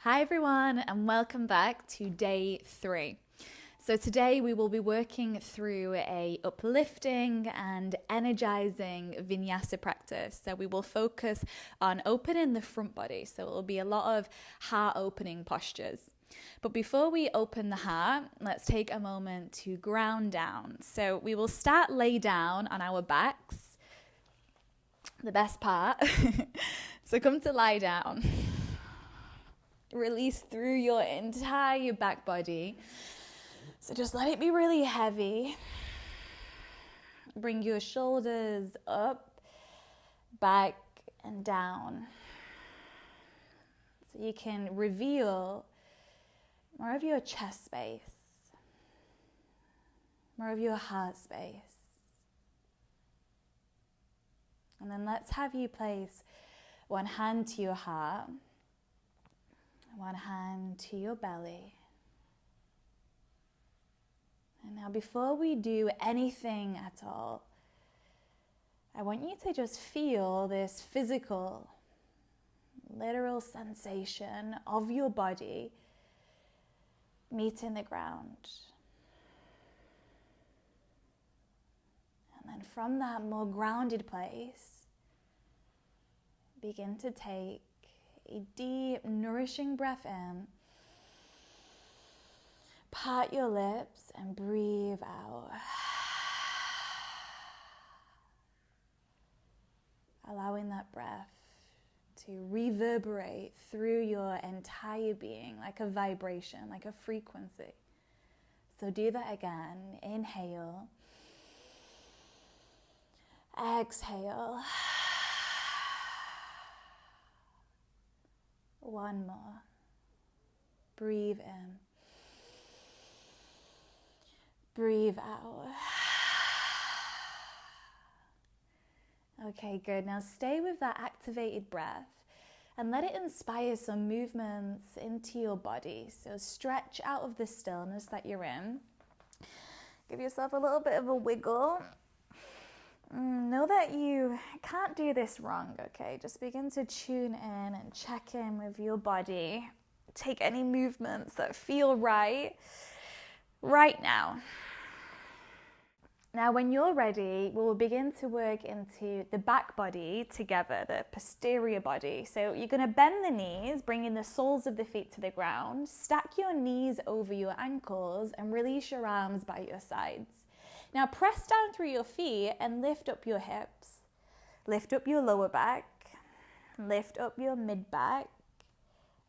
Hi everyone, and welcome back to day 3. So today we will be working through a uplifting and energizing vinyasa practice. So we will focus on opening the front body. So it will be a lot of heart opening postures. But before we open the heart, let's take a moment to ground down. So we will start lay down on our backs, the best part. So come to lie down. Release through your entire back body. So just let it be really heavy. Bring your shoulders up, back, and down. So you can reveal more of your chest space, more of your heart space. And then let's have you place one hand to your heart, one hand to your belly. And now before we do anything at all, I want you to just feel this physical, literal sensation of your body meeting the ground. And then from that more grounded place, begin to take a deep, nourishing breath in. Part your lips and breathe out. Allowing that breath to reverberate through your entire being like a vibration, like a frequency. So do that again. Inhale. Exhale. One more. Breathe in. Breathe out. Okay, good. Now stay with that activated breath and let it inspire some movements into your body. So stretch out of the stillness that you're in. Give yourself a little bit of a wiggle. Know that you can't do this wrong, okay? Just begin to tune in and check in with your body. Take any movements that feel right now. Now, when you're ready, we'll begin to work into the back body together, the posterior body. So you're going to bend the knees, bringing the soles of the feet to the ground. Stack your knees over your ankles and release your arms by your sides. Now press down through your feet and lift up your hips. Lift up your lower back. Lift up your mid back.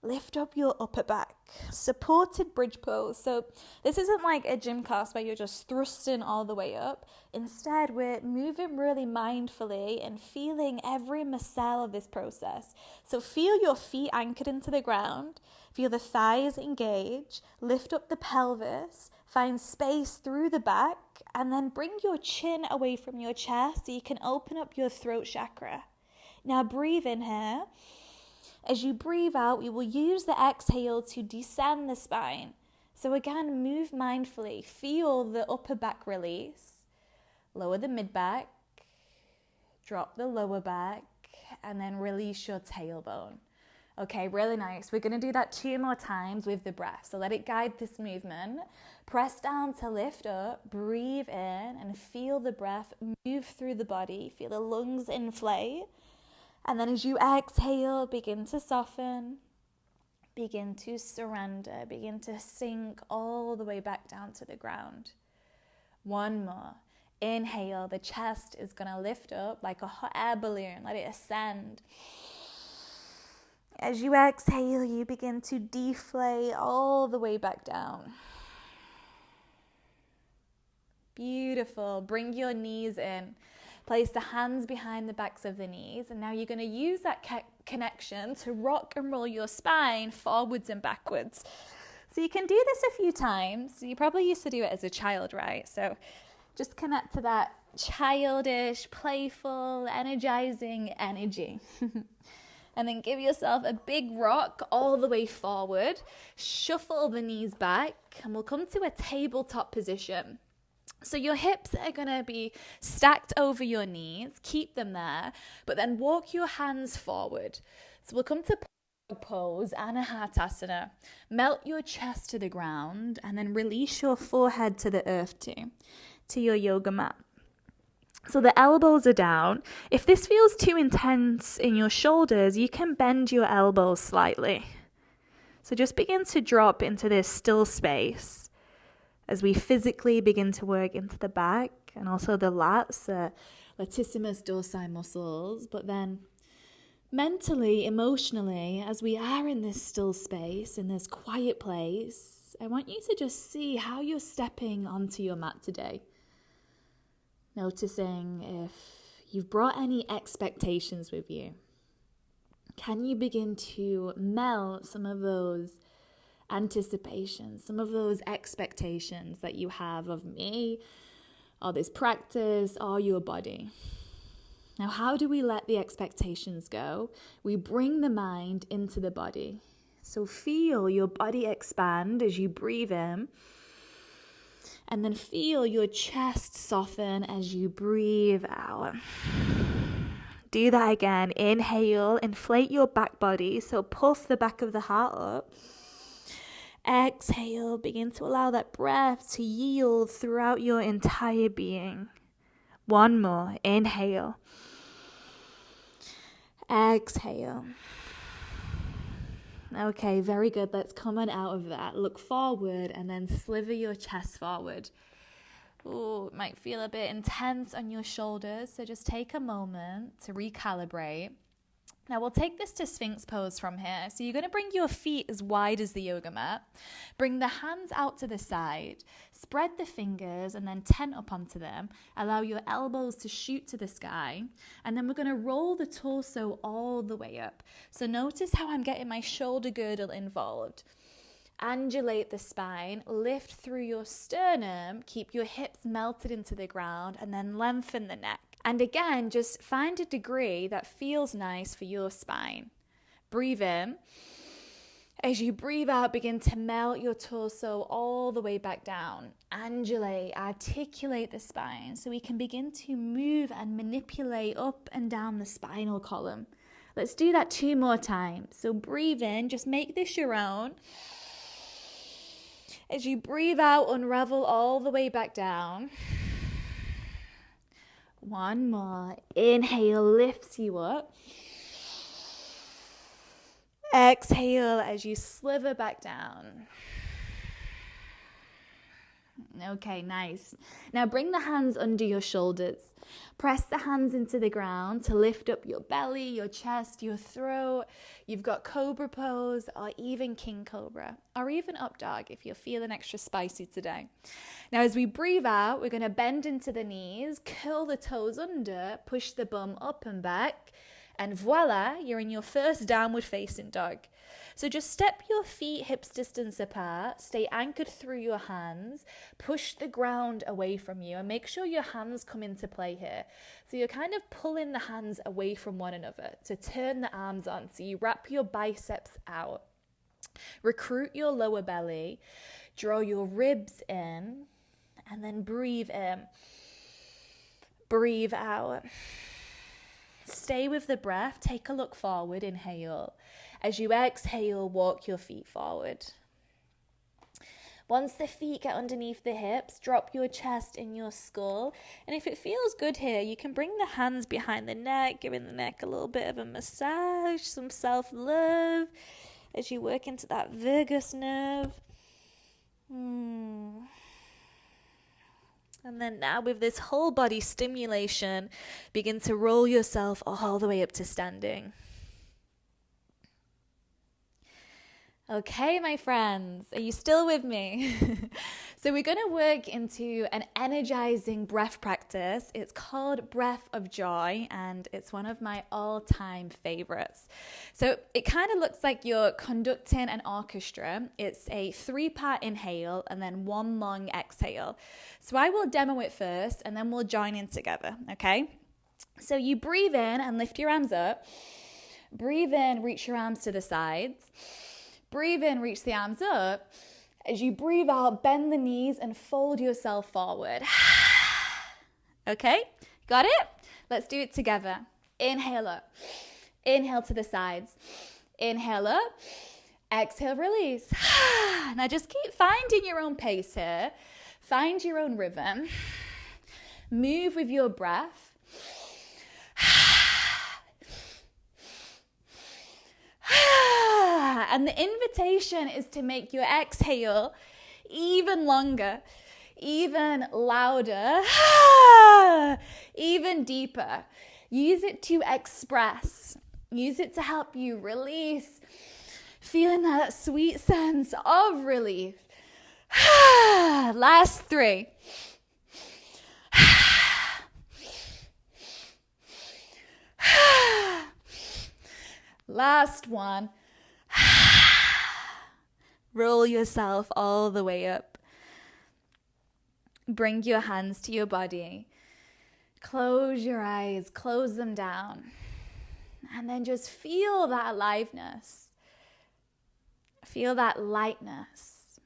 Lift up your upper back. Supported bridge pose. So this isn't like a gym class where you're just thrusting all the way up. Instead, we're moving really mindfully and feeling every muscle of this process. So feel your feet anchored into the ground. Feel the thighs engage. Lift up the pelvis. Find space through the back. And then bring your chin away from your chest so you can open up your throat chakra. Now breathe in here. As you breathe out, we will use the exhale to descend the spine. So again, move mindfully. Feel the upper back release. Lower the mid back. Drop the lower back. And then release your tailbone. Okay, really nice. We're going to do that 2 more times with the breath. So let it guide this movement. Press down to lift up. Breathe in and feel the breath move through the body. Feel the lungs inflate. And then as you exhale, begin to soften, begin to surrender, begin to sink all the way back down to the ground. One more. Inhale, the chest is going to lift up like a hot air balloon. Let it ascend. As you exhale, you begin to deflate all the way back down. Beautiful. Bring your knees in. Place the hands behind the backs of the knees. And now you're going to use that connection to rock and roll your spine forwards and backwards. So you can do this a few times. You probably used to do it as a child, right? So just connect to that childish, playful, energizing energy. And then give yourself a big rock all the way forward. Shuffle the knees back. And we'll come to a tabletop position. So your hips are going to be stacked over your knees. Keep them there. But then walk your hands forward. So we'll come to pose, Anahatasana. Melt your chest to the ground and then release your forehead to the earth to your yoga mat. So the elbows are down. If this feels too intense in your shoulders, you can bend your elbows slightly. So just begin to drop into this still space as we physically begin to work into the back and also the lats, latissimus dorsi muscles, but then mentally, emotionally, as we are in this still space, in this quiet place, I want you to just see how you're stepping onto your mat today. Noticing if you've brought any expectations with you. Can you begin to melt some of those anticipations, some of those expectations that you have of me, or this practice, or your body? Now, how do we let the expectations go? We bring the mind into the body. So feel your body expand as you breathe in, and then feel your chest soften as you breathe out. Do that again. Inhale, inflate your back body, so puff the back of the heart up. Exhale, begin to allow that breath to yield throughout your entire being. One more. Inhale. Exhale. Okay, very good. Let's come on out of that. Look forward and then sliver your chest forward. Ooh, it might feel a bit intense on your shoulders, so just take a moment to recalibrate. Now we'll take this to Sphinx pose from here. So you're going to bring your feet as wide as the yoga mat. Bring the hands out to the side. Spread the fingers and then tent up onto them. Allow your elbows to shoot to the sky. And then we're going to roll the torso all the way up. So notice how I'm getting my shoulder girdle involved. Undulate the spine, lift through your sternum, keep your hips melted into the ground, and then lengthen the neck. And again, just find a degree that feels nice for your spine. Breathe in. As you breathe out, begin to melt your torso all the way back down. Undulate, articulate the spine so we can begin to move and manipulate up and down the spinal column. Let's do that 2 more times. So breathe in, just make this your own. As you breathe out, unravel all the way back down. 1 more. Inhale lifts you up. Exhale as you sliver back down. Okay, nice. Now bring the hands under your shoulders. Press the hands into the ground to lift up your belly, your chest, your throat. You've got cobra pose or even king cobra or even up dog if you're feeling extra spicy today. Now as we breathe out, we're going to bend into the knees, curl the toes under, push the bum up and back, and voila, you're in your first downward facing dog. So just step your feet hips distance apart, stay anchored through your hands, push the ground away from you, and make sure your hands come into play here. So you're kind of pulling the hands away from one another to turn the arms on. So you wrap your biceps out, recruit your lower belly, draw your ribs in, and then breathe in, breathe out. Stay with the breath, take a look forward, inhale. As you exhale, walk your feet forward. Once the feet get underneath the hips, drop your chest in your skull. And if it feels good here, you can bring the hands behind the neck, giving the neck a little bit of a massage, some self-love as you work into that vagus nerve. And then now with this whole body stimulation, begin to roll yourself all the way up to standing. Okay, my friends, are you still with me? So we're going to work into an energizing breath practice. It's called Breath of Joy, and it's one of my all-time favorites. So it kind of looks like you're conducting an orchestra. It's a 3-part inhale and then 1 long exhale. So I will demo it first, and then we'll join in together, okay? So you breathe in and lift your arms up. Breathe in, reach your arms to the sides. Breathe in, reach the arms up. As you breathe out, bend the knees and fold yourself forward. Okay, got it? Let's do it together. Inhale up. Inhale to the sides. Inhale up, exhale, release. Now just keep finding your own pace here. Find your own rhythm. Move with your breath. And the invitation is to make your exhale even longer, even louder, even deeper. Use it to express. Use it to help you release, feeling that sweet sense of relief. Last 3. Last 1. Roll yourself all the way up. Bring your hands to your body. Close your eyes, close them down. And then just feel that aliveness. Feel that lightness.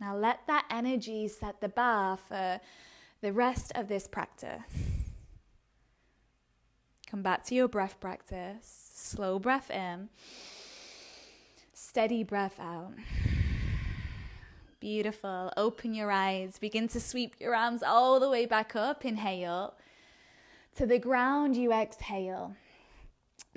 Now let that energy set the bar for the rest of this practice. Come back to your breath practice. Slow breath in. Steady breath out. Beautiful. Open your eyes. Begin to sweep your arms all the way back up. Inhale. To the ground, you exhale.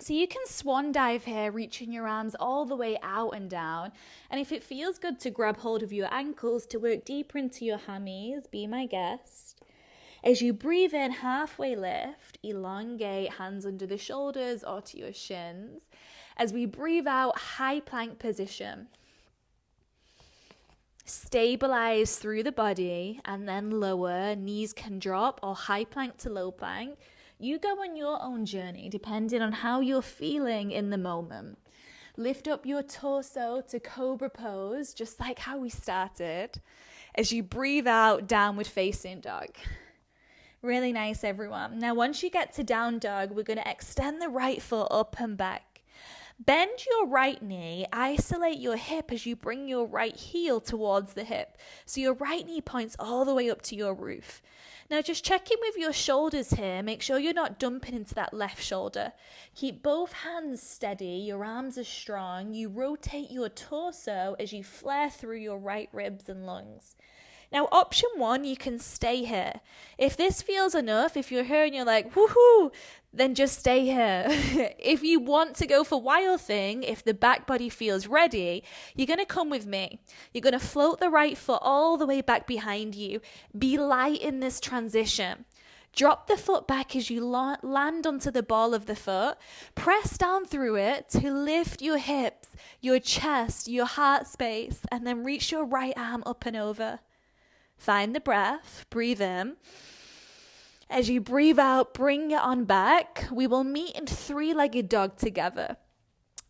So you can swan dive here, reaching your arms all the way out and down. And if it feels good to grab hold of your ankles to work deeper into your hammies, be my guest. As you breathe in, halfway lift, elongate, hands under the shoulders or to your shins. As we breathe out, high plank position. Stabilize through the body and then lower. Knees can drop or high plank to low plank. You go on your own journey depending on how you're feeling in the moment. Lift up your torso to cobra pose, just like how we started. As you breathe out, downward facing dog. Really nice, everyone. Now, once you get to down dog, we're going to extend the right foot up and back. Bend your right knee, isolate your hip as you bring your right heel towards the hip. So your right knee points all the way up to your roof. Now just check in with your shoulders here. Make sure you're not dumping into that left shoulder. Keep both hands steady. Your arms are strong. You rotate your torso as you flare through your right ribs and lungs. Now, option 1, you can stay here. If this feels enough, if you're here and you're like, woohoo, then just stay here. If you want to go for wild thing, if the back body feels ready, you're going to come with me. You're going to float the right foot all the way back behind you. Be light in this transition. Drop the foot back as you land onto the ball of the foot. Press down through it to lift your hips, your chest, your heart space, and then reach your right arm up and over. Find the breath, breathe in. As you breathe out, bring it on back. We will meet in 3-legged dog together.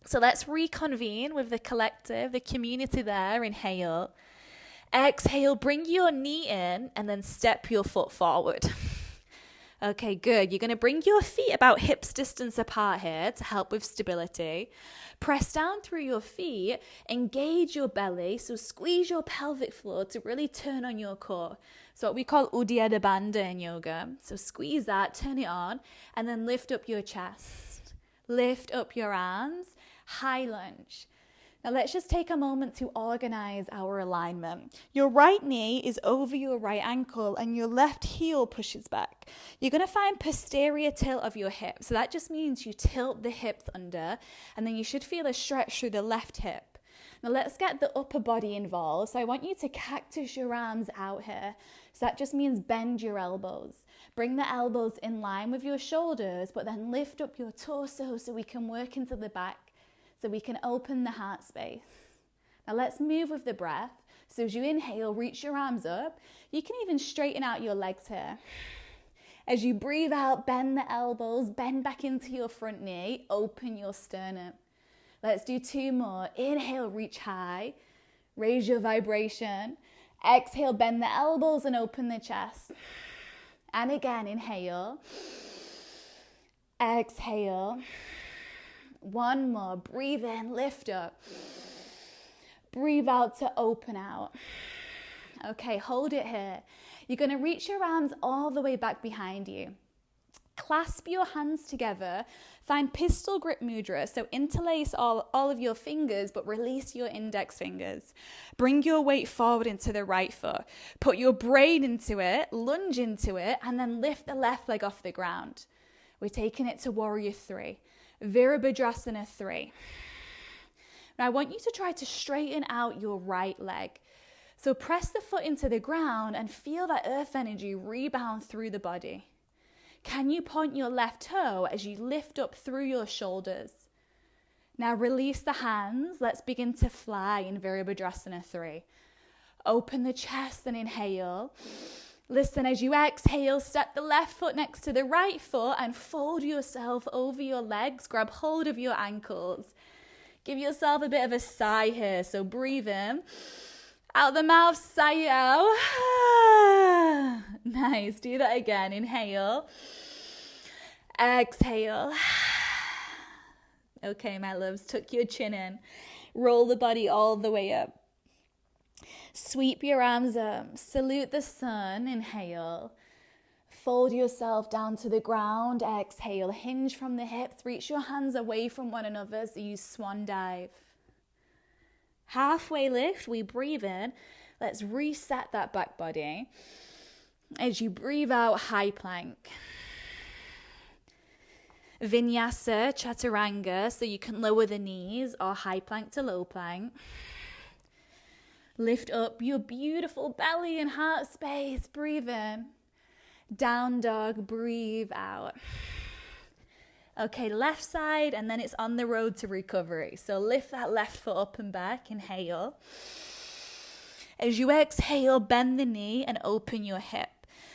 So let's reconvene with the collective, the community there. Inhale. Exhale, bring your knee in and then step your foot forward. Okay, good. You're going to bring your feet about hips distance apart here to help with stability. Press down through your feet, engage your belly, so squeeze your pelvic floor to really turn on your core. So what we call Uddiyana Bandha in yoga. So squeeze that, turn it on, and then lift up your chest. Lift up your arms, high lunge. Now let's just take a moment to organize our alignment. Your right knee is over your right ankle and your left heel pushes back. You're going to find posterior tilt of your hip. So that just means you tilt the hips under and then you should feel a stretch through the left hip. Now let's get the upper body involved. So I want you to cactus your arms out here. So that just means bend your elbows. Bring the elbows in line with your shoulders, but then lift up your torso so we can work into the back. So we can open the heart space. Now let's move with the breath. So as you inhale, reach your arms up. You can even straighten out your legs here. As you breathe out, bend the elbows, bend back into your front knee, open your sternum. Let's do 2 more. Inhale, reach high, raise your vibration. Exhale, bend the elbows and open the chest. And again, inhale. Exhale. 1 more. Breathe in, lift up. Breathe out to open out. Okay, hold it here. You're going to reach your arms all the way back behind you. Clasp your hands together. Find pistol grip mudra. So interlace all of your fingers, but release your index fingers. Bring your weight forward into the right foot. Put your brain into it, lunge into it, and then lift the left leg off the ground. We're taking it to warrior 3. Virabhadrasana 3. Now I want you to try to straighten out your right leg. So press the foot into the ground and feel that earth energy rebound through the body. Can you point your left toe as you lift up through your shoulders? Now release the hands. Let's begin to fly in Virabhadrasana 3. Open the chest and inhale. Listen, as you exhale, step the left foot next to the right foot and fold yourself over your legs. Grab hold of your ankles. Give yourself a bit of a sigh here. So breathe in. Out the mouth, sigh out. Nice. Do that again. Inhale. Exhale. Okay, my loves. Tuck your chin in. Roll the body all the way up. Sweep your arms up. Salute the sun. Inhale. Fold yourself down to the ground. Exhale. Hinge from the hips. Reach your hands away from one another so you swan dive. Halfway lift, we breathe in. Let's reset that back body. As you breathe out, high plank. Vinyasa, chaturanga, so you can lower the knees, or high plank to low plank. Lift up your beautiful belly and heart space. Breathe in. Down dog, breathe out. Okay, left side, and then it's on the road to recovery. So lift that left foot up and back. Inhale. As you exhale, bend the knee and open your hip.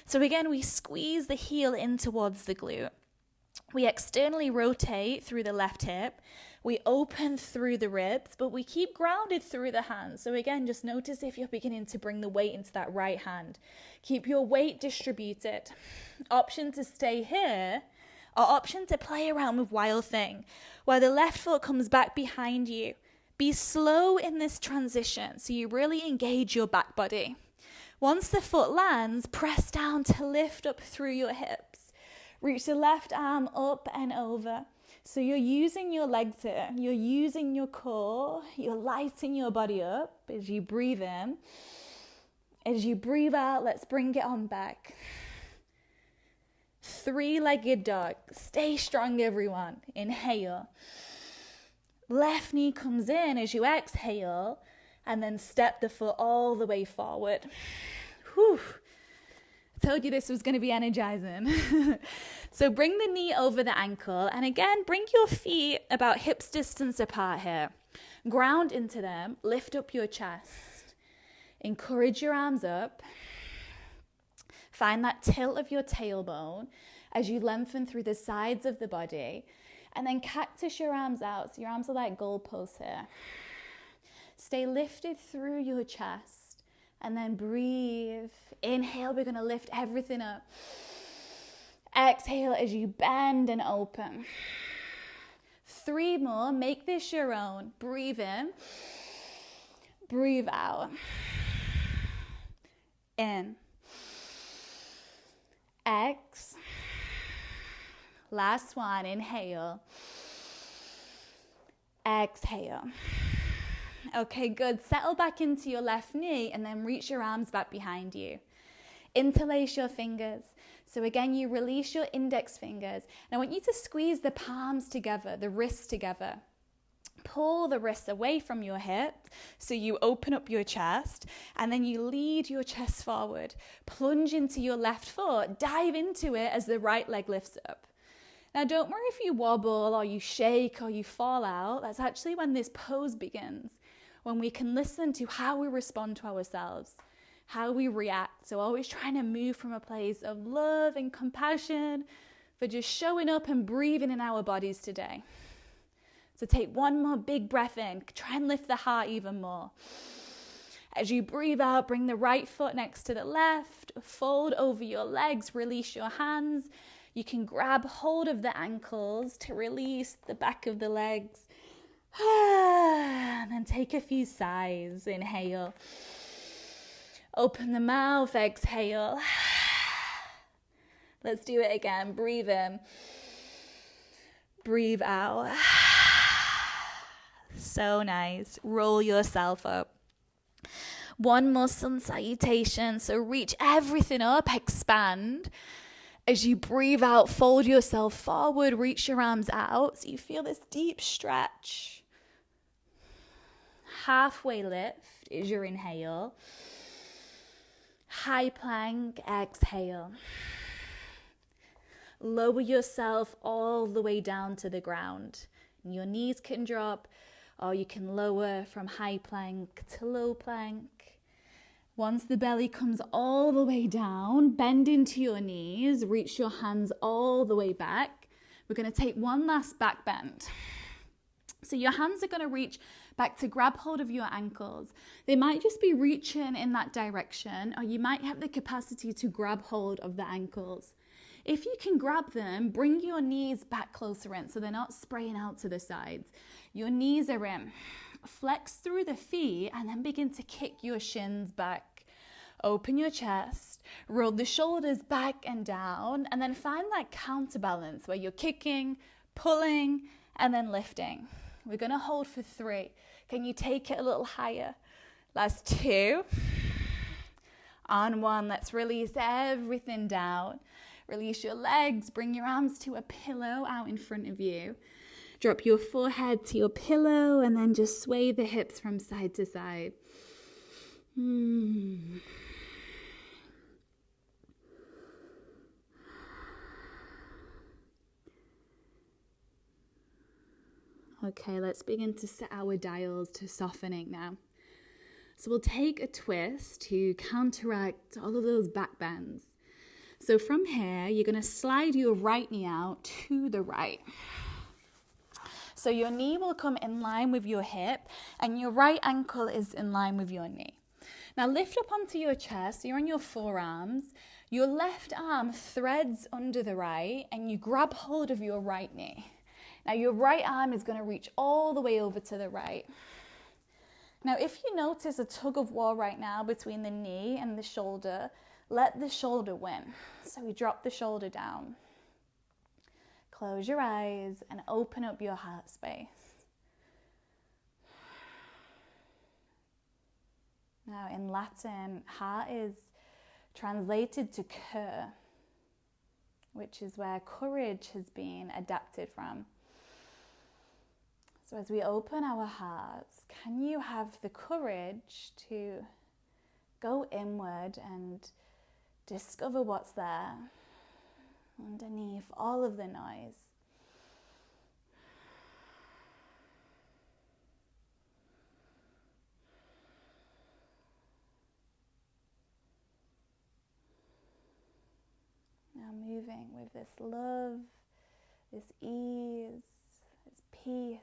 So again, we squeeze the heel in towards the glute. We externally rotate through the left hip. We open through the ribs, but we keep grounded through the hands. So again, just notice if you're beginning to bring the weight into that right hand. Keep your weight distributed. Option to stay here, or option to play around with wild thing, where the left foot comes back behind you. Be slow in this transition so you really engage your back body. Once the foot lands, press down to lift up through your hips. Reach the left arm up and over. So you're using your legs here. You're using your core. You're lighting your body up as you breathe in. As you breathe out, let's bring it on back. 3-legged dog. Stay strong, everyone. Inhale. Left knee comes in as you exhale, and then step the foot all the way forward. Whew. I told you this was going to be energizing. So bring the knee over the ankle, and again, bring your feet about hips distance apart here. Ground into them. Lift up your chest. Encourage your arms up. Find that tilt of your tailbone as you lengthen through the sides of the body. And then cactus your arms out. So your arms are like goalposts here. Stay lifted through your chest. And then breathe. Inhale, we're going to lift everything up. Exhale as you bend and open. 3 more. Make this your own. Breathe in. Breathe out. In. X. Last one. Inhale. Exhale. Okay, good. Settle back into your left knee and then reach your arms back behind you. Interlace your fingers. So again, you release your index fingers. And I want you to squeeze the palms together, the wrists together. Pull the wrists away from your hip so you open up your chest, and then you lead your chest forward. Plunge into your left foot, dive into it as the right leg lifts up. Now don't worry if you wobble or you shake or you fall out. That's actually when this pose begins, when we can listen to how we respond to ourselves, how we react. So always trying to move from a place of love and compassion for just showing up and breathing in our bodies today. So take one more big breath in. Try and lift the heart even more. As you breathe out, bring the right foot next to the left. Fold over your legs. Release your hands. You can grab hold of the ankles to release the back of the legs. And then take a few sighs. Inhale. Open the mouth. Exhale. Let's do it again. Breathe in. Breathe out. So nice. Roll yourself up. One more sun salutation. So reach everything up, expand. As you breathe out, fold yourself forward, reach your arms out. So you feel this deep stretch. Halfway lift is your inhale. High plank, exhale. Lower yourself all the way down to the ground. Your knees can drop, or you can lower from high plank to low plank. Once the belly comes all the way down, bend into your knees, reach your hands all the way back. We're going to take one last back bend. So your hands are going to reach back to grab hold of your ankles. They might just be reaching in that direction, or you might have the capacity to grab hold of the ankles. If you can grab them, bring your knees back closer in so they're not spraying out to the sides. Your knees are in. Flex through the feet and then begin to kick your shins back. Open your chest, roll the shoulders back and down, and then find that counterbalance where you're kicking, pulling, and then lifting. We're going to hold for 3. Can you take it a little higher? Last 2. On 1, let's release everything down. Release your legs, bring your arms to a pillow out in front of you. Drop your forehead to your pillow and then just sway the hips from side to side. Okay, let's begin to set our dials to softening now. So we'll take a twist to counteract all of those back bends. So from here, you're going to slide your right knee out to the right. So your knee will come in line with your hip and your right ankle is in line with your knee. Now lift up onto your chest, so you're on your forearms. Your left arm threads under the right and you grab hold of your right knee. Now your right arm is going to reach all the way over to the right. Now if you notice a tug of war right now between the knee and the shoulder, let the shoulder win. So we drop the shoulder down. Close your eyes and open up your heart space. Now in Latin, heart is translated to cur, which is where courage has been adapted from. So as we open our hearts, can you have the courage to go inward and discover what's there underneath all of the noise? Now moving with this love, this ease, this peace,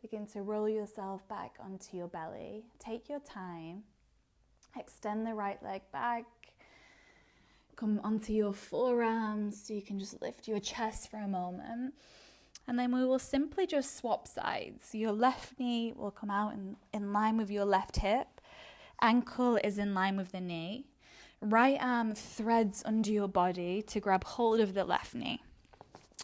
begin to roll yourself back onto your belly. Take your time. Extend the right leg back. Come onto your forearms so you can just lift your chest for a moment. And then we will simply just swap sides. So your left knee will come out in line with your left hip. Ankle is in line with the knee. Right arm threads under your body to grab hold of the left knee.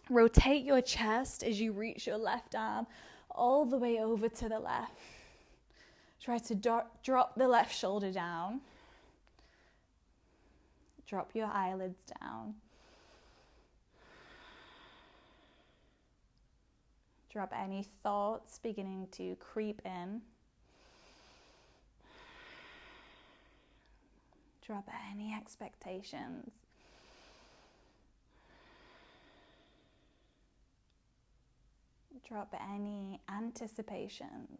Rotate your chest as you reach your left arm all the way over to the left. Try to drop the left shoulder down. Drop your eyelids down. Drop any thoughts beginning to creep in. Drop any expectations. Drop any anticipations.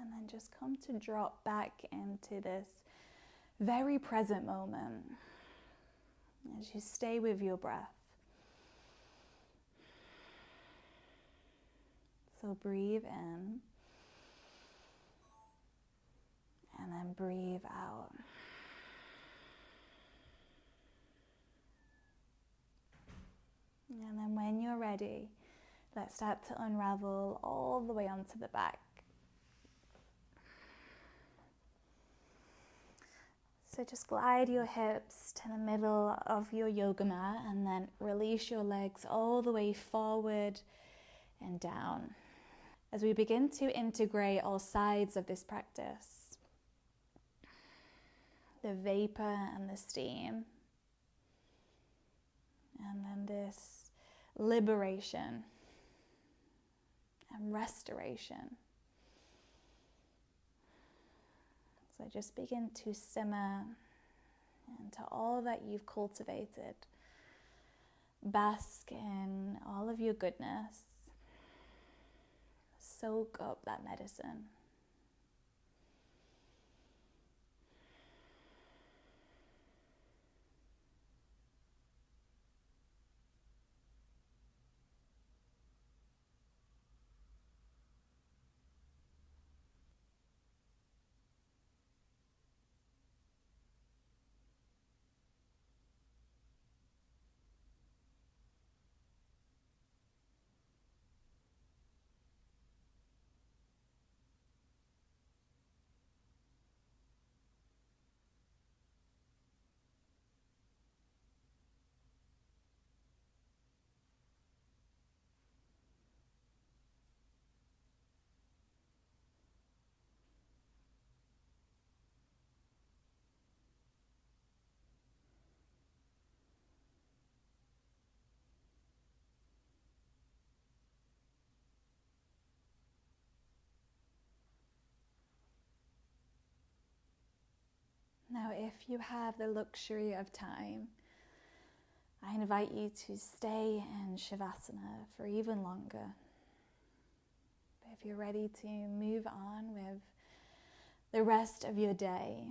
And then just come to drop back into this very present moment as you stay with your breath. So breathe in and then breathe out. And then when you're ready, let's start to unravel all the way onto the back. So just glide your hips to the middle of your yoga mat and then release your legs all the way forward and down. As we begin to integrate all sides of this practice, the vapor and the steam, and then this liberation and restoration. So just begin to simmer into all that you've cultivated. Bask in all of your goodness. Soak up that medicine. Now, if you have the luxury of time, I invite you to stay in Savasana for even longer. But if you're ready to move on with the rest of your day,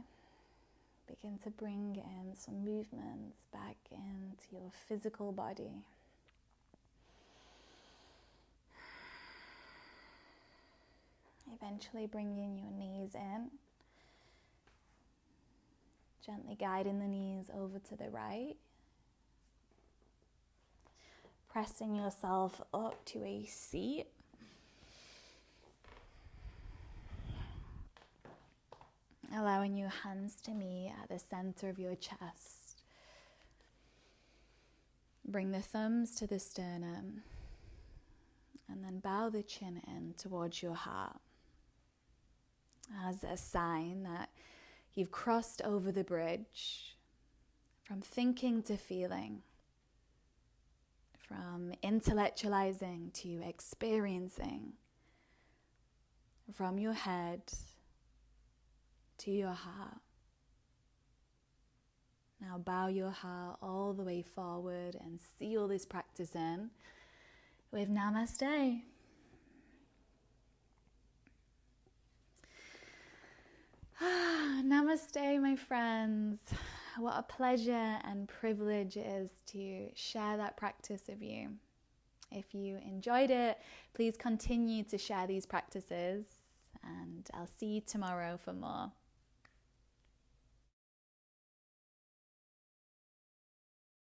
begin to bring in some movements back into your physical body. Eventually bringing your knees in. Gently guiding the knees over to the right. Pressing yourself up to a seat. Allowing your hands to meet at the center of your chest. Bring the thumbs to the sternum. And then bow the chin in towards your heart. As a sign that you've crossed over the bridge from thinking to feeling, from intellectualizing to experiencing, from your head to your heart. Now bow your heart all the way forward and seal this practice in with Namaste. Namaste, my friends. What a pleasure and privilege it is to share that practice with you. If you enjoyed it, please continue to share these practices, and I'll see you tomorrow for more.